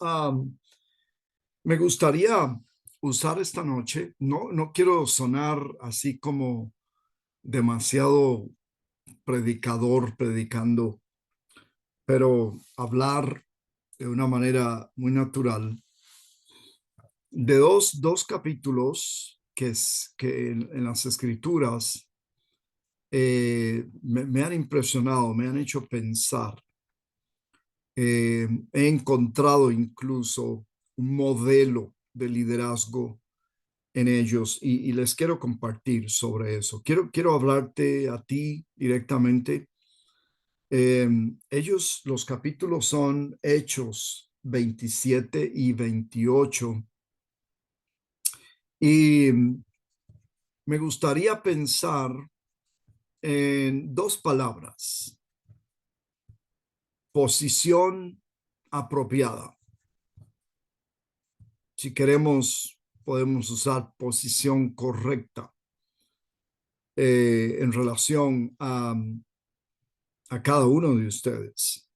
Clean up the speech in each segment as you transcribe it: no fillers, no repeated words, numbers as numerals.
Am, Me gustaría usar esta noche, no quiero sonar así como demasiado predicador predicando, pero hablar de una manera muy natural de dos capítulos que en las escrituras me han impresionado, me han hecho pensar. He encontrado incluso un modelo de liderazgo en ellos y les quiero compartir sobre eso. Quiero hablarte a ti directamente. Los capítulos son Hechos 27 y 28 y me gustaría pensar en dos palabras: posición apropiada. Si queremos, podemos usar posición correcta en relación a cada uno de ustedes.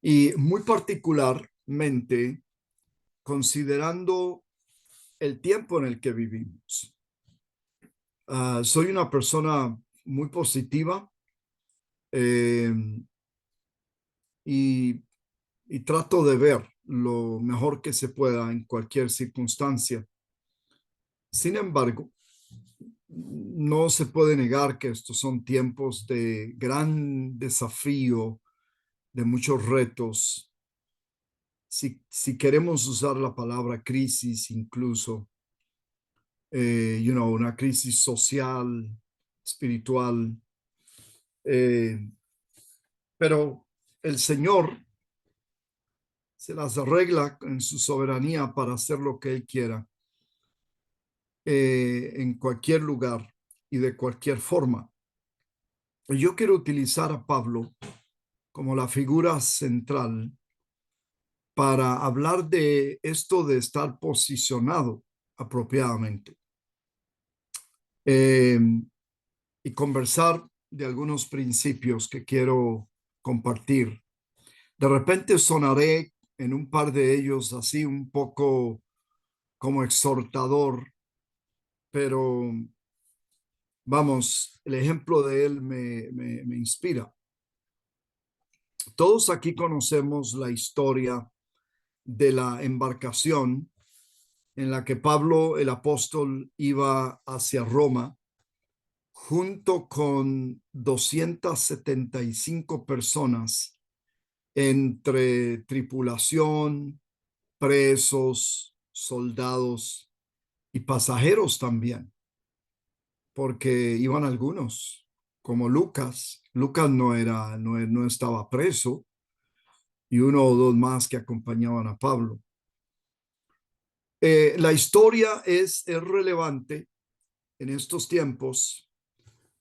Y muy particularmente considerando el tiempo en el que vivimos. Soy una persona muy positiva eh, y, y trato de ver lo mejor que se pueda en cualquier circunstancia. Sin embargo, no se puede negar que estos son tiempos de gran desafío, de muchos retos. Si queremos usar la palabra crisis, incluso, una crisis social, espiritual, eh, pero el Señor se las arregla en su soberanía para hacer lo que Él quiera, en cualquier lugar y de cualquier forma. Yo quiero utilizar a Pablo como la figura central para hablar de esto de estar posicionado apropiadamente, eh, y conversar de algunos principios que quiero compartir. De repente sonaré en un par de ellos así un poco como exhortador, pero vamos, el ejemplo de él me inspira. Todos aquí conocemos la historia de la embarcación en la que Pablo el apóstol iba hacia Roma junto con 275 personas entre tripulación, presos, soldados y pasajeros también, porque iban algunos, como Lucas. Lucas no estaba preso, y uno o dos más que acompañaban a Pablo. La historia es relevante en estos tiempos,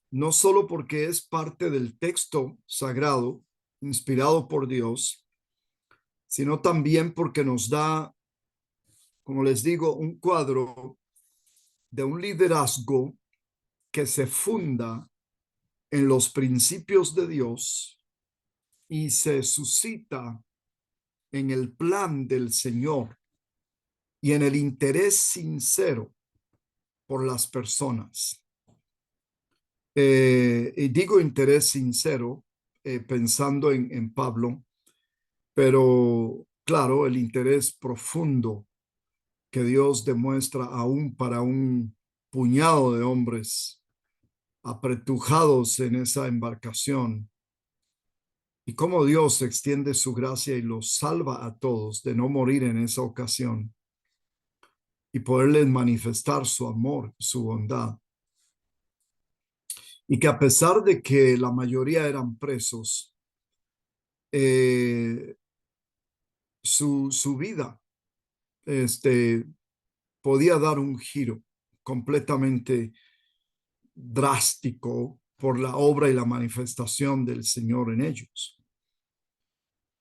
no solo porque es parte del texto sagrado inspirado por Dios, sino también porque nos da, como les digo, un cuadro de un liderazgo que se funda en los principios de Dios y se suscita en el plan del Señor y en el interés sincero por las personas. Y digo interés sincero, pensando en Pablo, pero claro, el interés profundo que Dios demuestra aún para un puñado de hombres apretujados en esa embarcación, y cómo Dios extiende su gracia y los salva a todos de no morir en esa ocasión y poderles manifestar su amor, su bondad. Y que a pesar de que la mayoría eran presos, eh, su vida podía dar un giro completamente drástico por la obra y la manifestación del Señor en ellos.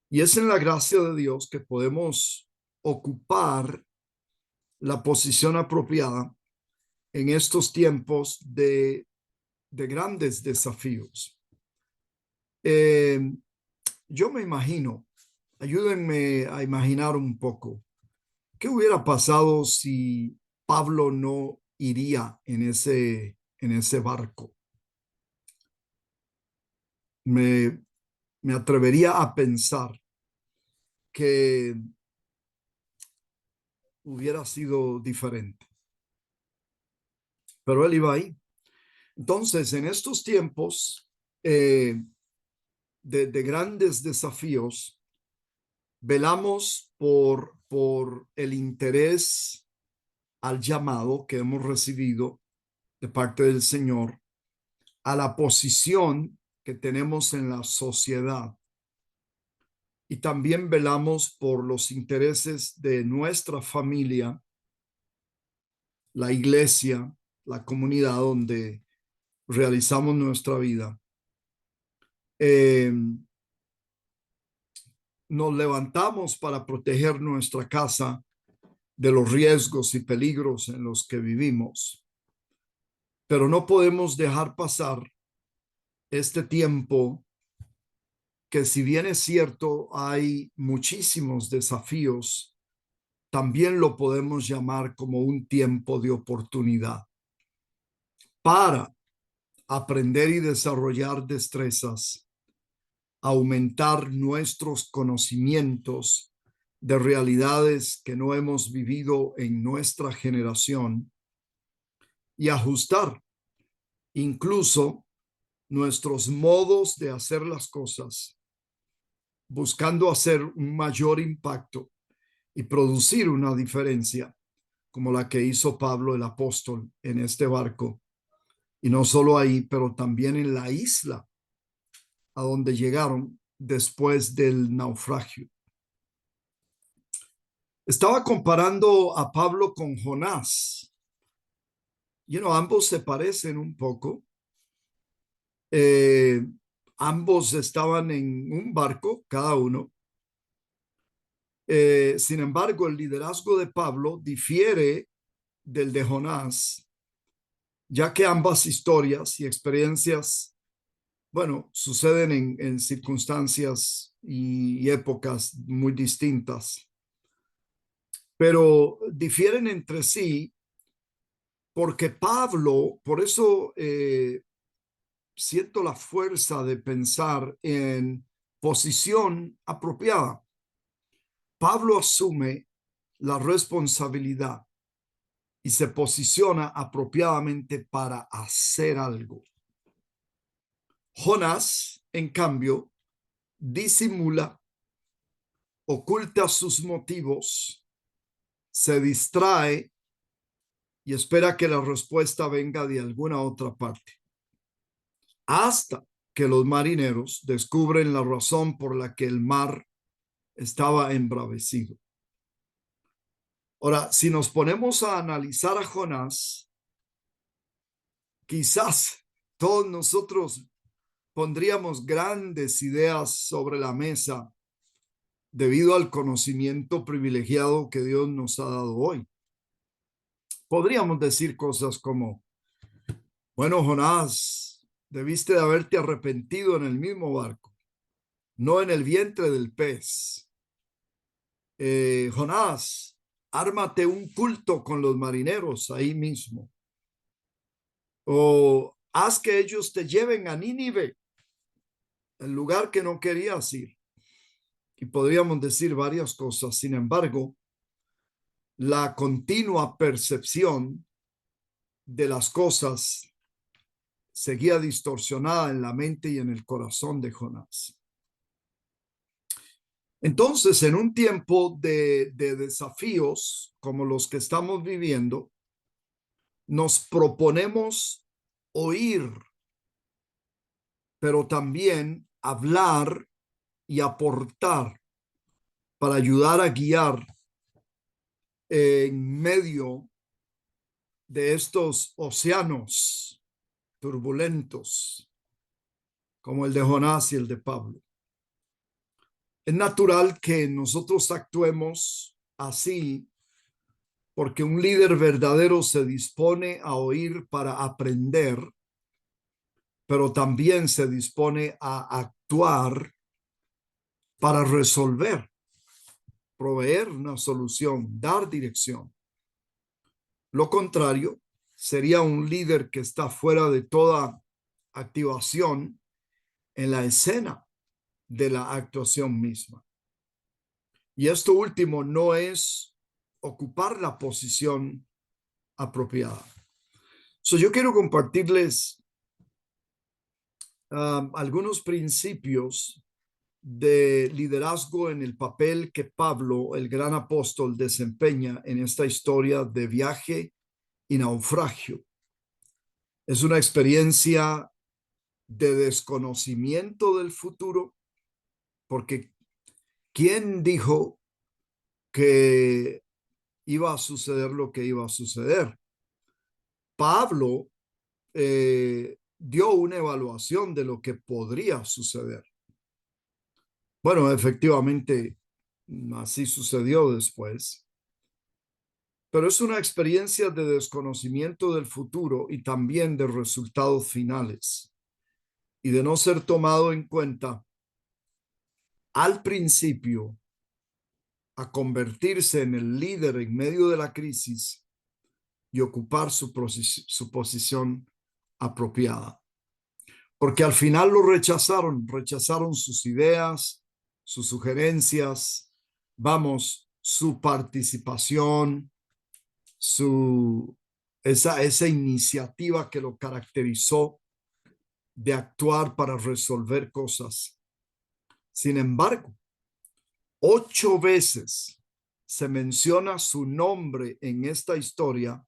Y es en la gracia de Dios que podemos ocupar la posición apropiada en estos tiempos de grandes desafíos. Eh, yo me imagino Ayúdenme a imaginar un poco. ¿Qué hubiera pasado si Pablo no iría en ese barco? Me, me atrevería a pensar que hubiera sido diferente, pero él iba ahí. Entonces, en estos tiempos eh, de grandes desafíos, velamos por el interés al llamado que hemos recibido de parte del Señor, a la posición que tenemos en la sociedad, y también velamos por los intereses de nuestra familia, la iglesia, la comunidad donde realizamos nuestra vida. Eh, Nos levantamos para proteger nuestra casa de los riesgos y peligros en los que vivimos, pero no podemos dejar pasar este tiempo que, si bien es cierto, hay muchísimos desafíos, también lo podemos llamar como un tiempo de oportunidad para aprender y desarrollar destrezas, aumentar nuestros conocimientos de realidades que no hemos vivido en nuestra generación y ajustar incluso nuestros modos de hacer las cosas, buscando hacer un mayor impacto y producir una diferencia como la que hizo Pablo el apóstol en este barco. Y no solo ahí, pero también en la isla a donde llegaron después del naufragio. Estaba comparando a Pablo con Jonás. Ambos se parecen un poco. Eh, Ambos estaban en un barco, cada uno. Sin embargo, el liderazgo de Pablo difiere del de Jonás, ya que ambas historias y experiencias, bueno, suceden en circunstancias y épocas muy distintas, pero difieren entre sí porque Pablo, por eso siento la fuerza de pensar en posición apropiada. Pablo asume la responsabilidad y se posiciona apropiadamente para hacer algo. Jonás, en cambio, disimula, oculta sus motivos, se distrae y espera que la respuesta venga de alguna otra parte, hasta que los marineros descubren la razón por la que el mar estaba embravecido. Ahora, si nos ponemos a analizar a Jonás, quizás todos nosotros pondríamos grandes ideas sobre la mesa debido al conocimiento privilegiado que Dios nos ha dado hoy. Podríamos decir cosas como: bueno, Jonás, debiste de haberte arrepentido en el mismo barco, no en el vientre del pez. Jonás, ármate un culto con los marineros ahí mismo. O haz que ellos te lleven a Nínive, el lugar que no querías ir. Y podríamos decir varias cosas. Sin embargo, la continua percepción de las cosas seguía distorsionada en la mente y en el corazón de Jonás. Entonces, en un tiempo de desafíos como los que estamos viviendo, nos proponemos oír, pero también hablar y aportar para ayudar a guiar en medio de estos océanos turbulentos como el de Jonás y el de Pablo. Es natural que nosotros actuemos así porque un líder verdadero se dispone a oír para aprender, pero también se dispone a actuar para resolver. proveer una solución, dar dirección. Lo contrario sería un líder que está fuera de toda activación en la escena de la actuación misma. Y esto último no es ocupar la posición apropiada. Yo quiero compartirles algunos principios de liderazgo en el papel que Pablo, el gran apóstol, desempeña en esta historia de viaje y naufragio. Es una experiencia de desconocimiento del futuro, porque ¿quién dijo que iba a suceder lo que iba a suceder? Pablo dio una evaluación de lo que podría suceder. Bueno, efectivamente, así sucedió después, pero es una experiencia de desconocimiento del futuro y también de resultados finales, y de no ser tomado en cuenta al principio a convertirse en el líder en medio de la crisis y ocupar su posición apropiada. Porque al final lo rechazaron sus ideas, sus sugerencias, su participación, esa iniciativa que lo caracterizó de actuar para resolver cosas. Sin embargo, 8 veces se menciona su nombre en esta historia,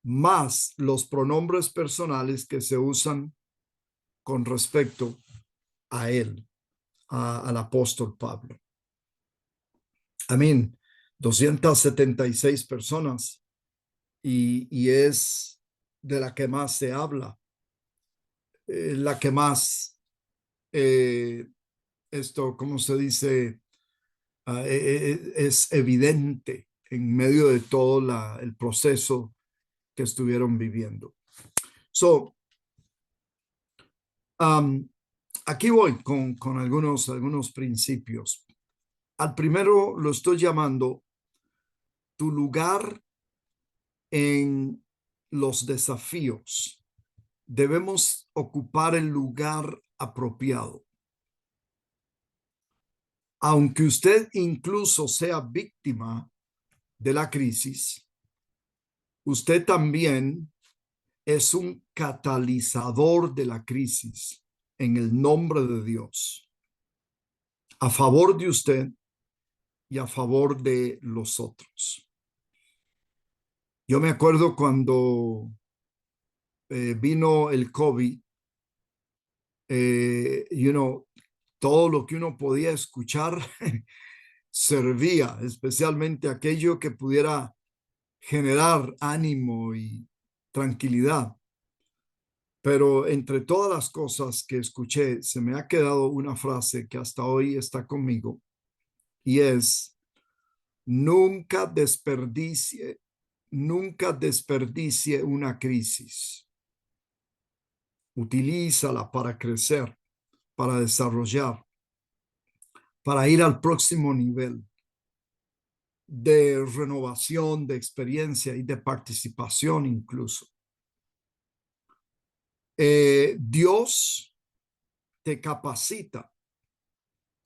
más los pronombres personales que se usan con respecto a él, al apóstol Pablo. Amén. 276 personas y es de la que más se habla, la que más, ¿cómo se dice? Es evidente en medio de todo el proceso que estuvieron viviendo. Aquí voy con algunos principios. Al primero lo estoy llamando tu lugar en los desafíos. Debemos ocupar el lugar apropiado. Aunque usted incluso sea víctima de la crisis, usted también es un catalizador de la crisis en el nombre de Dios, a favor de usted y a favor de los otros. Yo me acuerdo cuando vino el COVID, todo lo que uno podía escuchar servía, especialmente aquello que pudiera generar ánimo y tranquilidad. Pero entre todas las cosas que escuché, se me ha quedado una frase que hasta hoy está conmigo, y es: nunca desperdicie una crisis. Utilízala para crecer, para desarrollar, para ir al próximo nivel de renovación, de experiencia y de participación incluso. Dios te capacita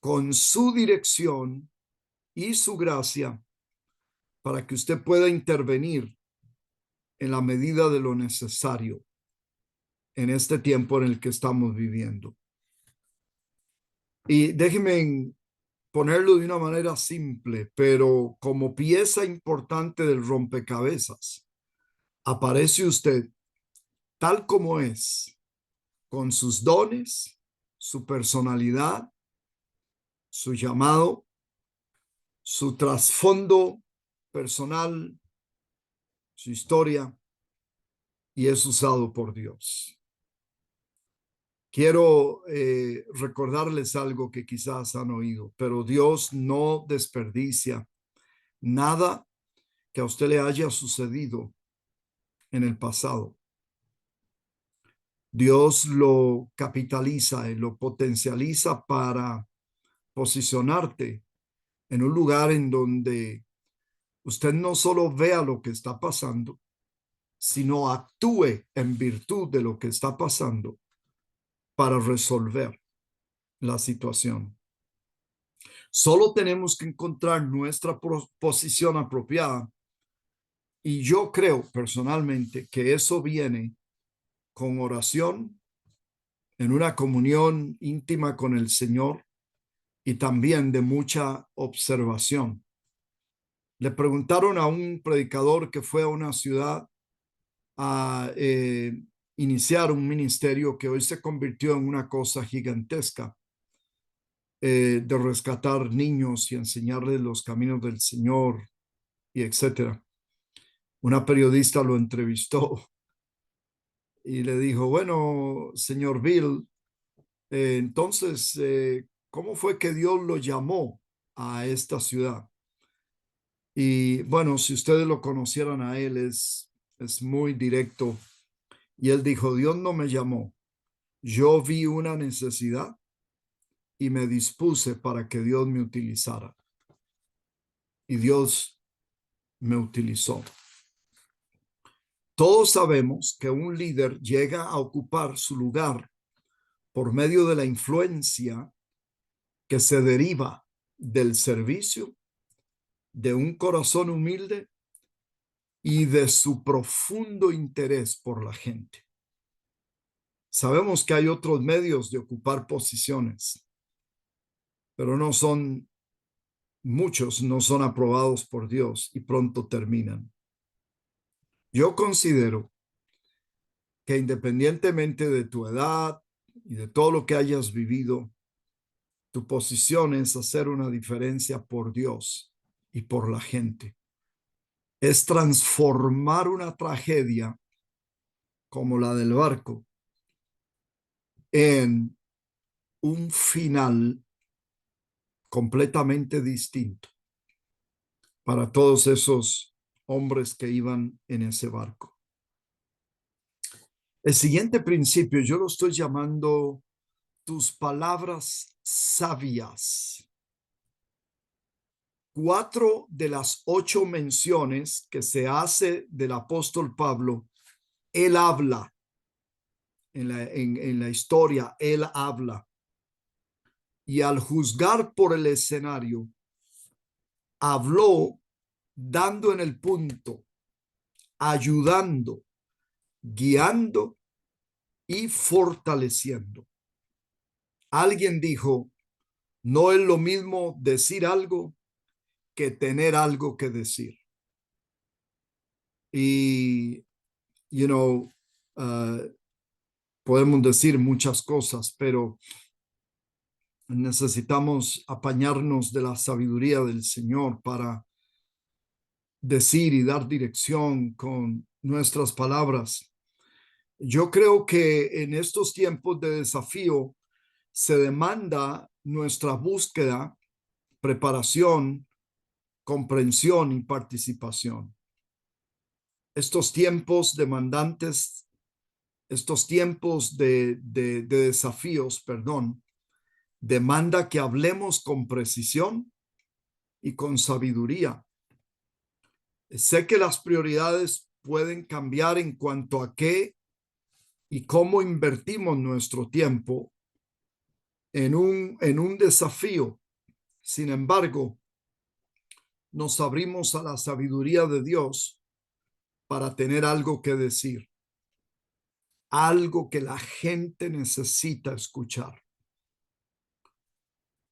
con su dirección y su gracia para que usted pueda intervenir en la medida de lo necesario en este tiempo en el que estamos viviendo. Y déjeme ponerlo de una manera simple, pero como pieza importante del rompecabezas, aparece usted tal como es, con sus dones, su personalidad, su llamado, su trasfondo personal, su historia, y es usado por Dios. Quiero recordarles algo que quizás han oído, pero Dios no desperdicia nada que a usted le haya sucedido en el pasado. Dios lo capitaliza y lo potencializa para posicionarte en un lugar en donde usted no solo vea lo que está pasando, sino actúe en virtud de lo que está pasando para resolver la situación. Solo tenemos que encontrar nuestra posición apropiada, y yo creo personalmente que eso viene con oración, en una comunión íntima con el Señor y también de mucha observación. Le preguntaron a un predicador que fue a una ciudad a iniciar un ministerio que hoy se convirtió en una cosa gigantesca, de rescatar niños y enseñarles los caminos del Señor y etcétera. Una periodista lo entrevistó y le dijo, bueno, señor Bill, entonces, ¿cómo fue que Dios lo llamó a esta ciudad? Y bueno, si ustedes lo conocieran a él, es muy directo. Y él dijo, Dios no me llamó. Yo vi una necesidad y me dispuse para que Dios me utilizara. Y Dios me utilizó. Todos sabemos que un líder llega a ocupar su lugar por medio de la influencia que se deriva del servicio, de un corazón humilde y de su profundo interés por la gente. Sabemos que hay otros medios de ocupar posiciones, pero no son muchos, no son aprobados por Dios y pronto terminan. Yo considero que independientemente de tu edad y de todo lo que hayas vivido, tu posición es hacer una diferencia por Dios y por la gente. Es transformar una tragedia como la del barco en un final completamente distinto para todos esos hombres que iban en ese barco. El siguiente principio yo lo estoy llamando tus palabras sabias. 4 de las 8 menciones que se hace del apóstol Pablo, él habla en la historia, él habla. Y al juzgar por el escenario, habló dando en el punto, ayudando, guiando y fortaleciendo. Alguien dijo, no es lo mismo decir algo que tener algo que decir. Y, podemos decir muchas cosas, pero necesitamos apañarnos de la sabiduría del Señor para decir y dar dirección con nuestras palabras. Yo creo que en estos tiempos de desafío se demanda nuestra búsqueda, preparación, comprensión y participación. Estos tiempos demandantes, estos tiempos de desafíos, perdón, demanda que hablemos con precisión y con sabiduría. Sé que las prioridades pueden cambiar en cuanto a qué y cómo invertimos nuestro tiempo en un desafío. Sin embargo, nos abrimos a la sabiduría de Dios para tener algo que decir, algo que la gente necesita escuchar.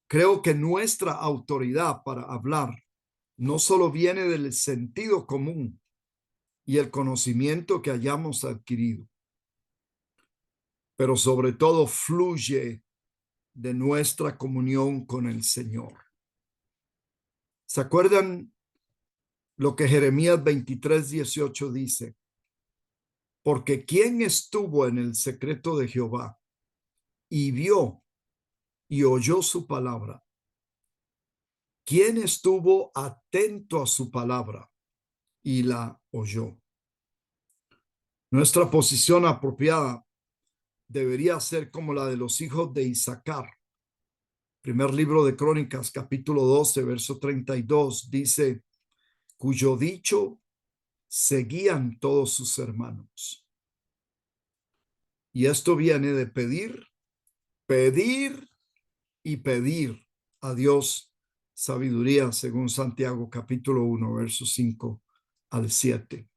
Creo que nuestra autoridad para hablar no solo viene del sentido común y el conocimiento que hayamos adquirido, pero sobre todo fluye de nuestra comunión con el Señor. ¿Se acuerdan lo que Jeremías 23:18 dice? Porque ¿quién estuvo en el secreto de Jehová y vio y oyó su palabra? ¿Quién estuvo atento a su palabra y la oyó? Nuestra posición apropiada debería ser como la de los hijos de Isaacar, Primer libro de Crónicas, capítulo 12, verso 32, dice, cuyo dicho seguían todos sus hermanos. Y esto viene de pedir, pedir y pedir a Dios sabiduría, según Santiago capítulo 1, versos 5 al 7.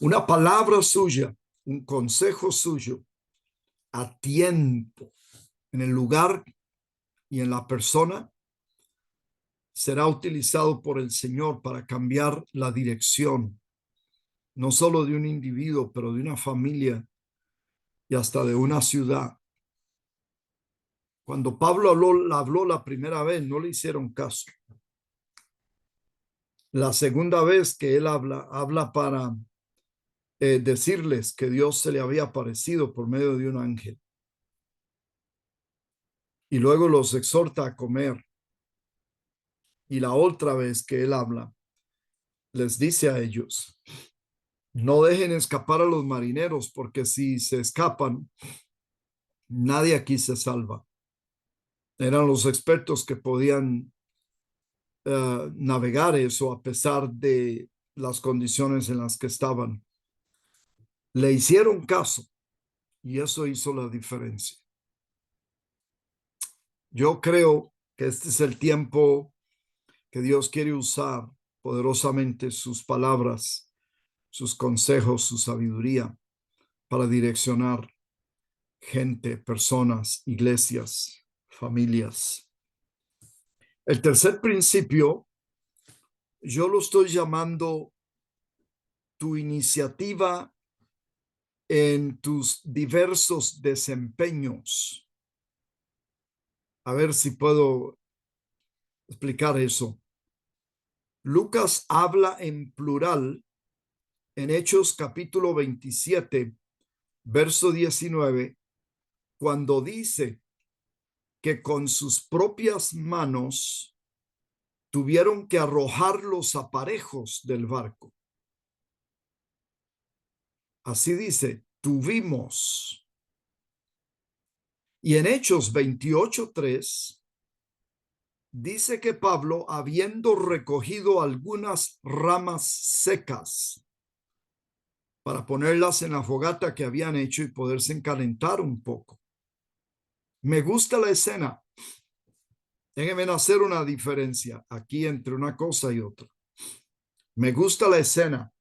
Una palabra suya, un consejo suyo a tiempo, en el lugar y en la persona, será utilizado por el Señor para cambiar la dirección, no solo de un individuo, pero de una familia y hasta de una ciudad. Cuando Pablo habló la primera vez, no le hicieron caso. La segunda vez que él habla para decirles que Dios se le había aparecido por medio de un ángel. Y luego los exhorta a comer. Y la otra vez que él habla, les dice a ellos, no dejen escapar a los marineros, porque si se escapan, nadie aquí se salva. Eran los expertos que podían navegar eso a pesar de las condiciones en las que estaban. Le hicieron caso y eso hizo la diferencia. Yo creo que este es el tiempo que Dios quiere usar poderosamente sus palabras, sus consejos, su sabiduría para direccionar gente, personas, iglesias, familias. El tercer principio, yo lo estoy llamando tu iniciativa en tus diversos desempeños. A ver si puedo explicar eso. Lucas habla en plural en Hechos capítulo 27, verso 19, cuando dice que con sus propias manos tuvieron que arrojar los aparejos del barco. Así dice, tuvimos. Y en Hechos 28:3 dice que Pablo, habiendo recogido algunas ramas secas para ponerlas en la fogata que habían hecho y poderse encalentar un poco. Me gusta la escena. Déjenme hacer una diferencia aquí entre una cosa y otra. Me gusta la escena.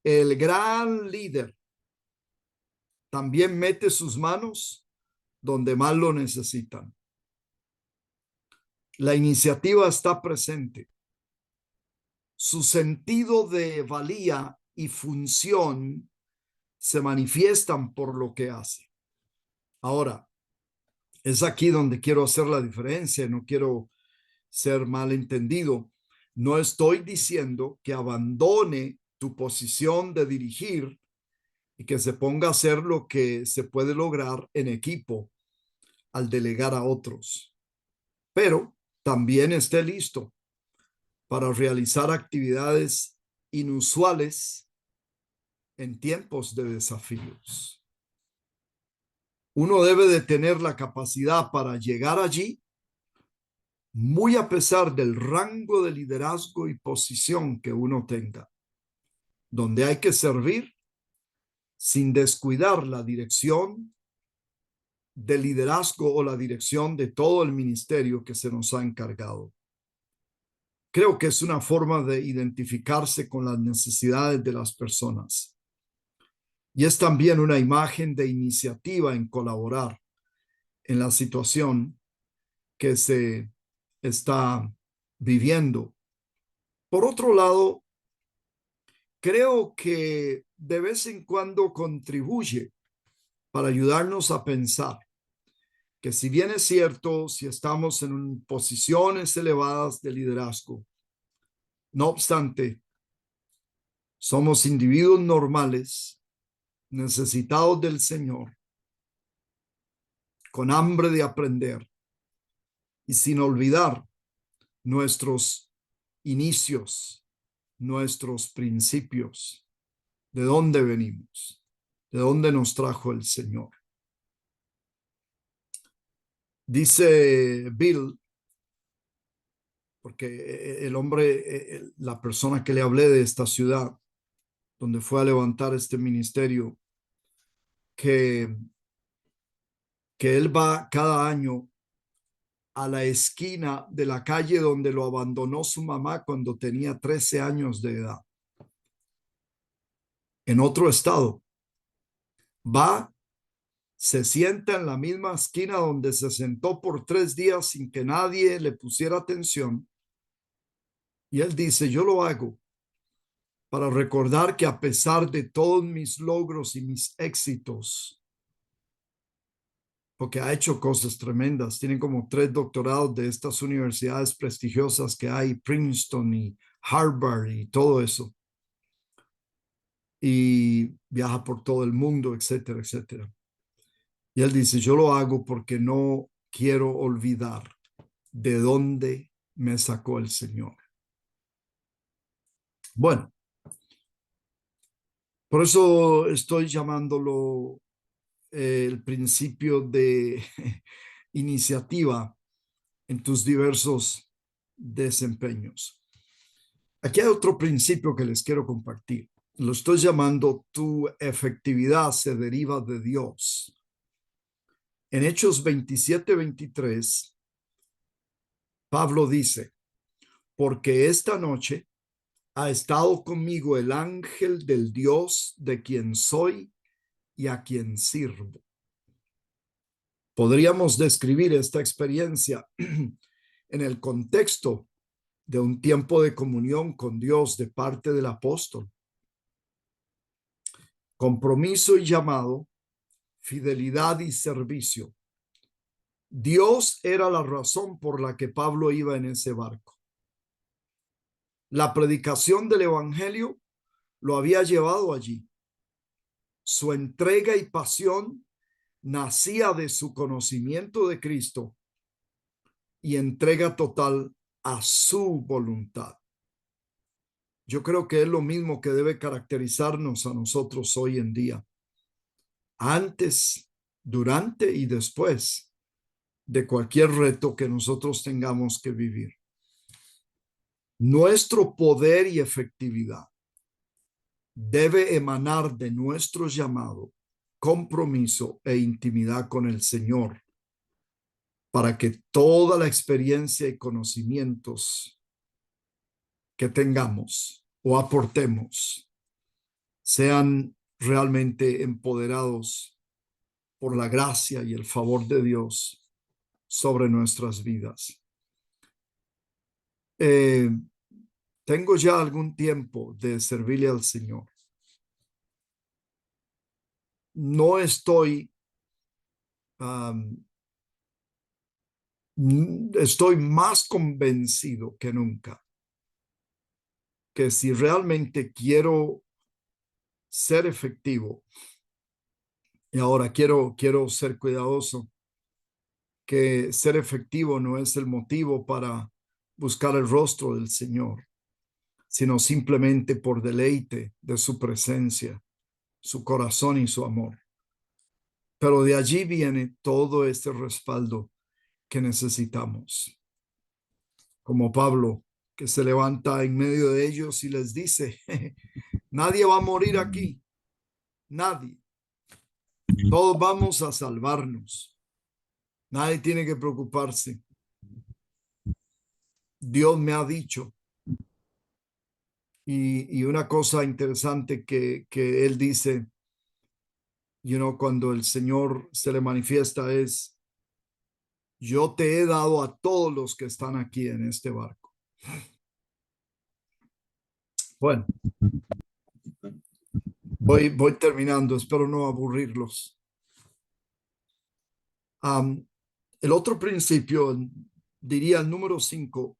El gran líder también mete sus manos donde más lo necesitan. La iniciativa está presente. Su sentido de valía y función se manifiestan por lo que hace. Ahora, es aquí donde quiero hacer la diferencia, no quiero ser malentendido. No estoy diciendo que abandone tu posición de dirigir y que se ponga a hacer lo que se puede lograr en equipo al delegar a otros, pero también esté listo para realizar actividades inusuales en tiempos de desafíos. Uno debe de tener la capacidad para llegar allí, muy a pesar del rango de liderazgo y posición que uno tenga, donde hay que servir sin descuidar la dirección de liderazgo o la dirección de todo el ministerio que se nos ha encargado. Creo que es una forma de identificarse con las necesidades de las personas. Y es también una imagen de iniciativa en colaborar en la situación que se está viviendo. Por otro lado, creo que de vez en cuando contribuye para ayudarnos a pensar que si bien es cierto, si estamos en posiciones elevadas de liderazgo, no obstante, somos individuos normales, necesitados del Señor, con hambre de aprender y sin olvidar nuestros inicios, nuestros principios, de dónde venimos, de dónde nos trajo el Señor. Dice Bill, porque el hombre, la persona que le hablé de esta ciudad, donde fue a levantar este ministerio, que, que él va cada año a la esquina de la calle donde lo abandonó su mamá cuando tenía 13 años de edad, en otro estado. Va, se sienta en la misma esquina donde se sentó por 3 días sin que nadie le pusiera atención. Y él dice, yo lo hago para recordar que a pesar de todos mis logros y mis éxitos, porque ha hecho cosas tremendas, tiene como 3 doctorados de estas universidades prestigiosas que hay, Princeton y Harvard y todo eso, y viaja por todo el mundo, etcétera, etcétera. Y él dice, yo lo hago porque no quiero olvidar de dónde me sacó el Señor. Bueno, por eso estoy llamándolo el principio de iniciativa en tus diversos desempeños. Aquí hay otro principio que les quiero compartir. Lo estoy llamando tu efectividad se deriva de Dios. En Hechos 27-23, Pablo dice, porque esta noche ha estado conmigo el ángel del Dios de quien soy y a quien sirvo. Podríamos describir esta experiencia en el contexto de un tiempo de comunión con Dios de parte del apóstol. Compromiso y llamado, fidelidad y servicio. Dios era la razón por la que Pablo iba en ese barco. La predicación del evangelio lo había llevado allí. Su entrega y pasión nacía de su conocimiento de Cristo y entrega total a su voluntad. Yo creo que es lo mismo que debe caracterizarnos a nosotros hoy en día. Antes, durante y después de cualquier reto que nosotros tengamos que vivir. Nuestro poder y efectividad debe emanar de nuestro llamado, compromiso e intimidad con el Señor para que toda la experiencia y conocimientos que tengamos o aportemos sean realmente empoderados por la gracia y el favor de Dios sobre nuestras vidas. Tengo ya algún tiempo de servirle al Señor. No estoy, estoy más convencido que nunca que si realmente quiero ser efectivo, y ahora quiero ser cuidadoso, que ser efectivo no es el motivo para buscar el rostro del Señor, sino simplemente por deleite de su presencia, su corazón y su amor. Pero de allí viene todo este respaldo que necesitamos. Como Pablo, que se levanta en medio de ellos y les dice, nadie va a morir aquí, nadie. Todos vamos a salvarnos. Nadie tiene que preocuparse. Dios me ha dicho. Y una cosa interesante que él dice, cuando el Señor se le manifiesta es, yo te he dado a todos los que están aquí en este barco. Bueno, voy terminando, espero no aburrirlos. El otro principio, diría el número 5,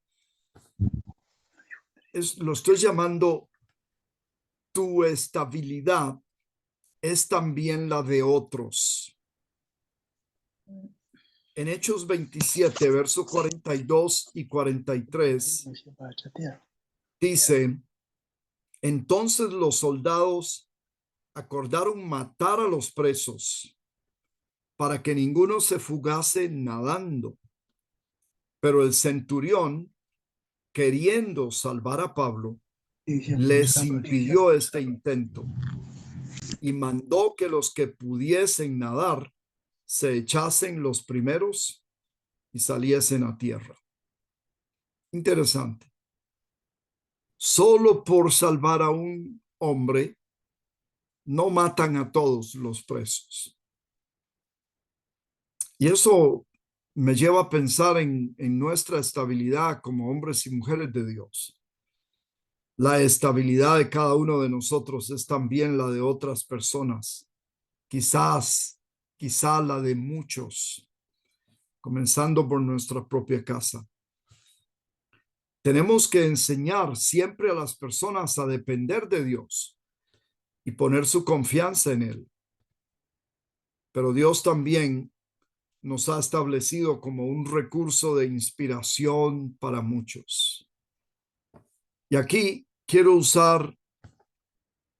lo estoy llamando tu estabilidad es también la de otros. En Hechos 27, versos 42 y 43, dice, entonces los soldados acordaron matar a los presos, para que ninguno se fugase nadando. Pero el centurión, queriendo salvar a Pablo, les impidió este intento y mandó que los que pudiesen nadar se echasen los primeros y saliesen a tierra. Interesante. Solo por salvar a un hombre no matan a todos los presos. Y eso me lleva a pensar en nuestra estabilidad como hombres y mujeres de Dios. La estabilidad de cada uno de nosotros es también la de otras personas. Quizá la de muchos, comenzando por nuestra propia casa. Tenemos que enseñar siempre a las personas a depender de Dios y poner su confianza en Él. Pero Dios también nos ha establecido como un recurso de inspiración para muchos. Y aquí quiero usar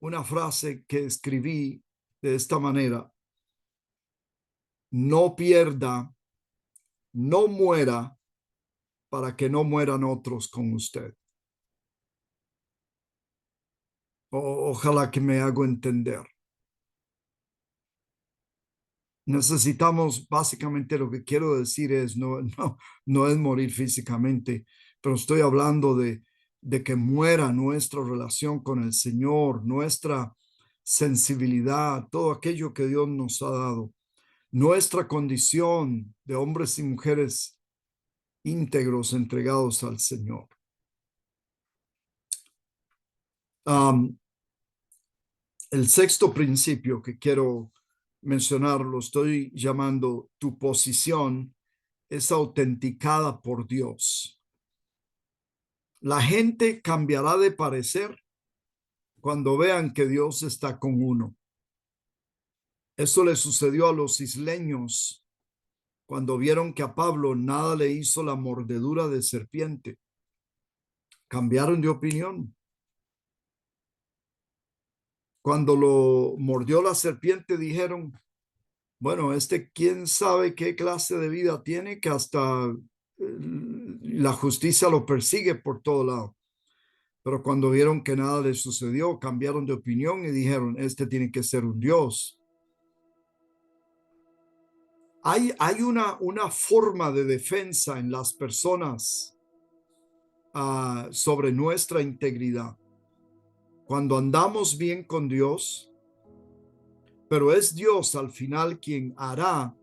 una frase que escribí de esta manera: no pierda, no muera, para que no mueran otros con usted. Ojalá que me hago entender. Necesitamos, básicamente lo que quiero decir es, no es morir físicamente, pero estoy hablando de que muera nuestra relación con el Señor, nuestra sensibilidad, todo aquello que Dios nos ha dado, nuestra condición de hombres y mujeres íntegros, entregados al Señor. El sexto principio que quiero mencionar lo estoy llamando: tu posición es autenticada por Dios. La gente cambiará de parecer cuando vean que Dios está con uno. Eso le sucedió a los isleños cuando vieron que a Pablo nada le hizo la mordedura de serpiente. Cambiaron de opinión. Cuando lo mordió la serpiente, dijeron: bueno, quién sabe qué clase de vida tiene, que hasta la justicia lo persigue por todo lado. Pero cuando vieron que nada le sucedió, cambiaron de opinión y dijeron: tiene que ser un Dios. Hay una forma de defensa en las personas sobre nuestra integridad. Cuando andamos bien con Dios, pero es Dios al final quien hará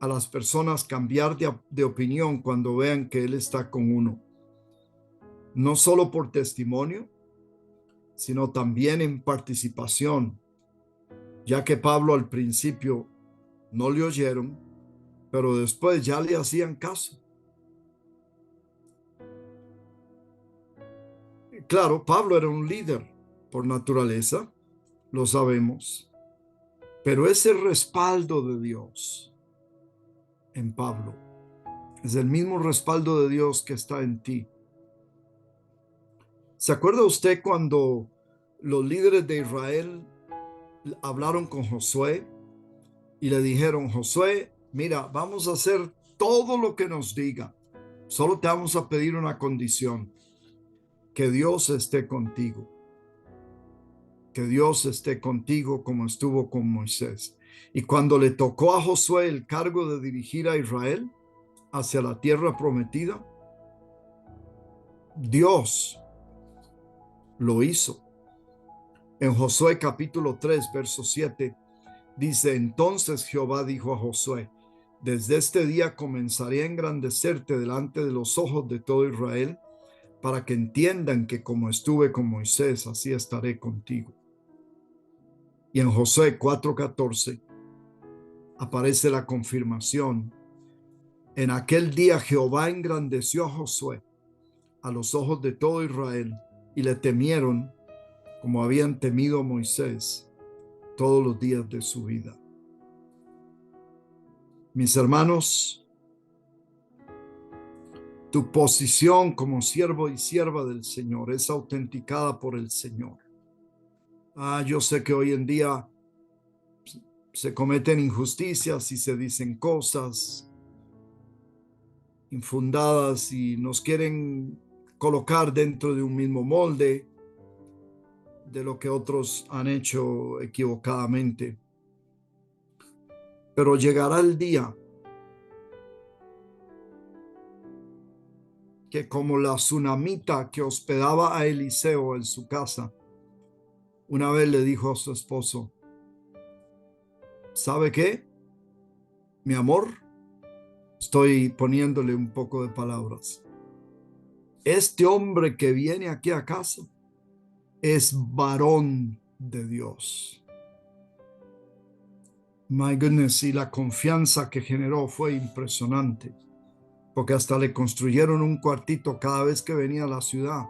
a las personas cambiar de opinión cuando vean que Él está con uno. No solo por testimonio, sino también en participación, ya que Pablo al principio no le oyeron, pero después ya le hacían caso. Claro, Pablo era un líder por naturaleza, lo sabemos, pero ese respaldo de Dios en Pablo es el mismo respaldo de Dios que está en ti. ¿Se acuerda usted cuando los líderes de Israel hablaron con Josué y le dijeron: Josué, mira, vamos a hacer todo lo que nos diga, solo te vamos a pedir una condición: que Dios esté contigo, que Dios esté contigo como estuvo con Moisés? Y cuando le tocó a Josué el cargo de dirigir a Israel hacia la tierra prometida, Dios lo hizo. En Josué capítulo 3, verso 7, dice: entonces Jehová dijo a Josué: desde este día comenzaré a engrandecerte delante de los ojos de todo Israel, para que entiendan que como estuve con Moisés, así estaré contigo. Y en Josué 4:14 aparece la confirmación: en aquel día Jehová engrandeció a Josué a los ojos de todo Israel, y le temieron como habían temido a Moisés todos los días de su vida. Mis hermanos, tu posición como siervo y sierva del Señor es autenticada por el Señor. Yo sé que hoy en día se cometen injusticias y se dicen cosas infundadas y nos quieren colocar dentro de un mismo molde de lo que otros han hecho equivocadamente. Pero llegará el día que, como la tsunamita que hospedaba a Eliseo en su casa, una vez le dijo a su esposo: ¿sabe qué, mi amor? Estoy poniéndole un poco de palabras. Este hombre que viene aquí a casa es varón de Dios. My goodness, y la confianza que generó fue impresionante, porque hasta le construyeron un cuartito cada vez que venía a la ciudad.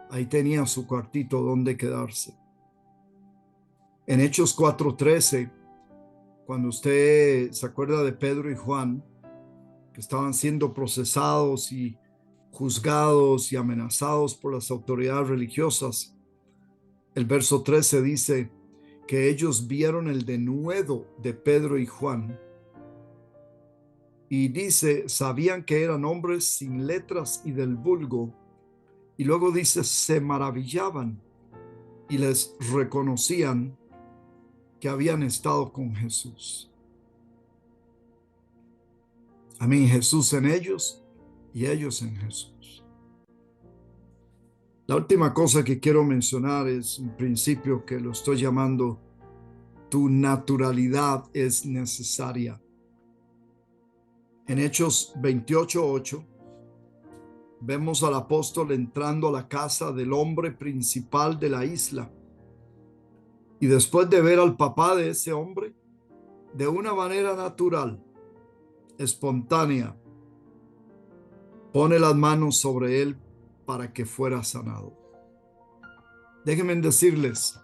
Ahí tenía su cuartito donde quedarse. En Hechos 4:13, cuando usted se acuerda de Pedro y Juan, que estaban siendo procesados y juzgados y amenazados por las autoridades religiosas, el verso 13 dice que ellos vieron el denuedo de Pedro y Juan y dice, sabían que eran hombres sin letras y del vulgo, y luego dice, se maravillaban y les reconocían que habían estado con Jesús. Amén, Jesús en ellos y ellos en Jesús. La última cosa que quiero mencionar es un principio que lo estoy llamando: tu naturalidad es necesaria. En Hechos 28:8 vemos al apóstol entrando a la casa del hombre principal de la isla, y después de ver al papá de ese hombre, de una manera natural, espontánea, pone las manos sobre él para que fuera sanado. Déjenme decirles,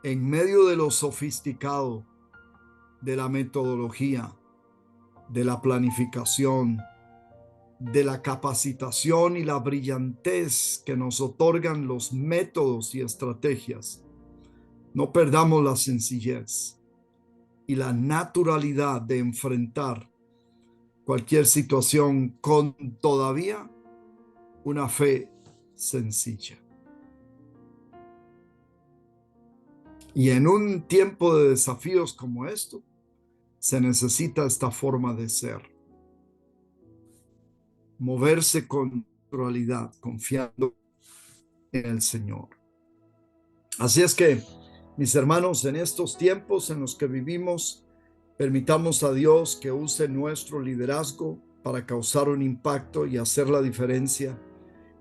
en medio de lo sofisticado, de la metodología, de la planificación, de la capacitación y la brillantez que nos otorgan los métodos y estrategias, no perdamos la sencillez y la naturalidad de enfrentar cualquier situación con todavía una fe sencilla. Y en un tiempo de desafíos como esto, se necesita esta forma de ser. Moverse con naturalidad, confiando en el Señor. Así es que, mis hermanos, en estos tiempos en los que vivimos, permitamos a Dios que use nuestro liderazgo para causar un impacto y hacer la diferencia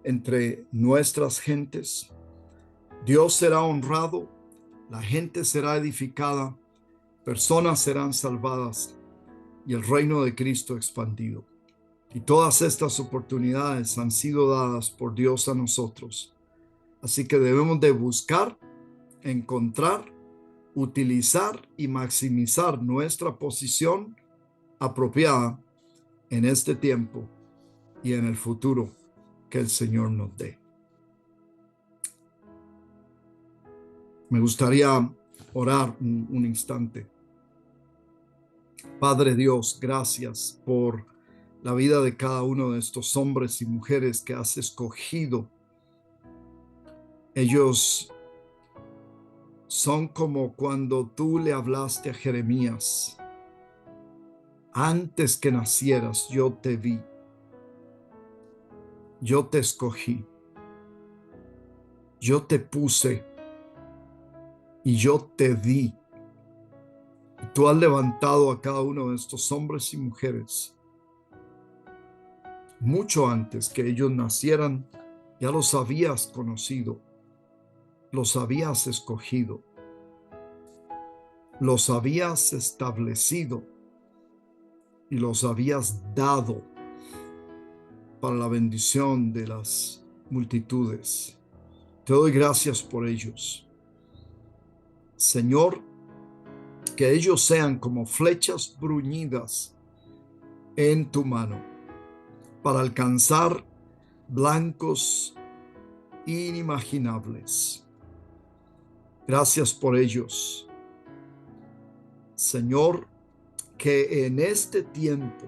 entre nuestras gentes. Dios será honrado, la gente será edificada, personas serán salvadas y el reino de Cristo expandido. Y todas estas oportunidades han sido dadas por Dios a nosotros. Así que debemos de buscar, encontrar, utilizar y maximizar nuestra posición apropiada en este tiempo y en el futuro que el Señor nos dé. Me gustaría orar un instante. Padre Dios, gracias por la vida de cada uno de estos hombres y mujeres que has escogido. Ellos son como cuando tú le hablaste a Jeremías: antes que nacieras yo te vi, yo te escogí, yo te puse y yo te di. Y tú has levantado a cada uno de estos hombres y mujeres mucho antes que ellos nacieran. Ya los habías conocido, los habías escogido, los habías establecido y los habías dado para la bendición de las multitudes. Te doy gracias por ellos. Señor, que ellos sean como flechas bruñidas en tu mano para alcanzar blancos inimaginables. Gracias por ellos. Señor, que en este tiempo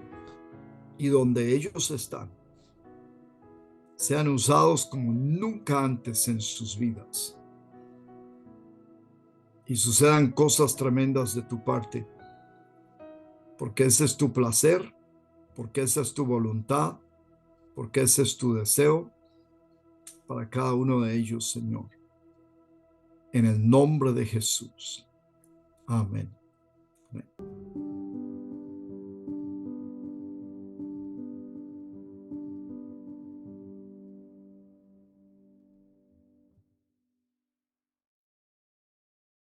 y donde ellos están, sean usados como nunca antes en sus vidas y sucedan cosas tremendas de tu parte, porque ese es tu placer, porque esa es tu voluntad, porque ese es tu deseo para cada uno de ellos, Señor. En el nombre de Jesús. Amén. Amén.